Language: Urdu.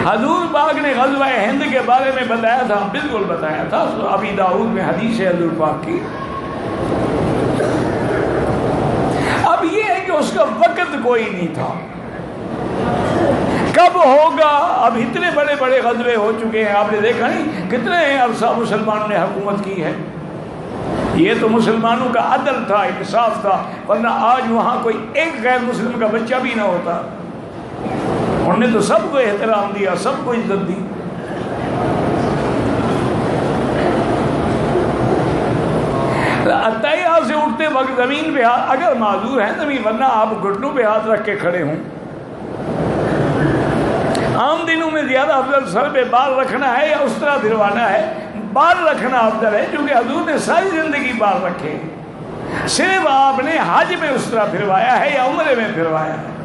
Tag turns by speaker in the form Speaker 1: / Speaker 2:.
Speaker 1: حضور پاک نے غزوہ ہند کے بارے میں بتایا تھا، بالکل بتایا تھا، ابی داؤد میں حدیث ہے حضور پاک کی۔ اب یہ ہے کہ اس کا وقت کوئی نہیں تھا، کب ہوگا؟ اب اتنے بڑے بڑے غزوے ہو چکے ہیں، آپ نے دیکھا نہیں کتنے عرصہ مسلمانوں نے حکومت کی ہے۔ یہ تو مسلمانوں کا عدل تھا، انصاف تھا، ورنہ آج وہاں کوئی ایک غیر مسلم کا بچہ بھی نہ ہوتا۔ انہوں نے تو سب کو احترام دیا، سب کو عزت دی۔ عطیہ سے اٹھتے وقت زمین پہ ہاتھ، اگر معذور ہیں زمین، ورنہ آپ گھٹنوں پہ ہاتھ رکھ کے کھڑے ہوں۔ عام دنوں میں زیادہ افضل سر پہ بال رکھنا ہے یا اس طرح پھروانا ہے؟ بال رکھنا افضل ہے، کیونکہ حضور نے ساری زندگی بال رکھے، صرف آپ نے حج میں اس طرح پھروایا ہے یا عمرے میں پھروایا ہے۔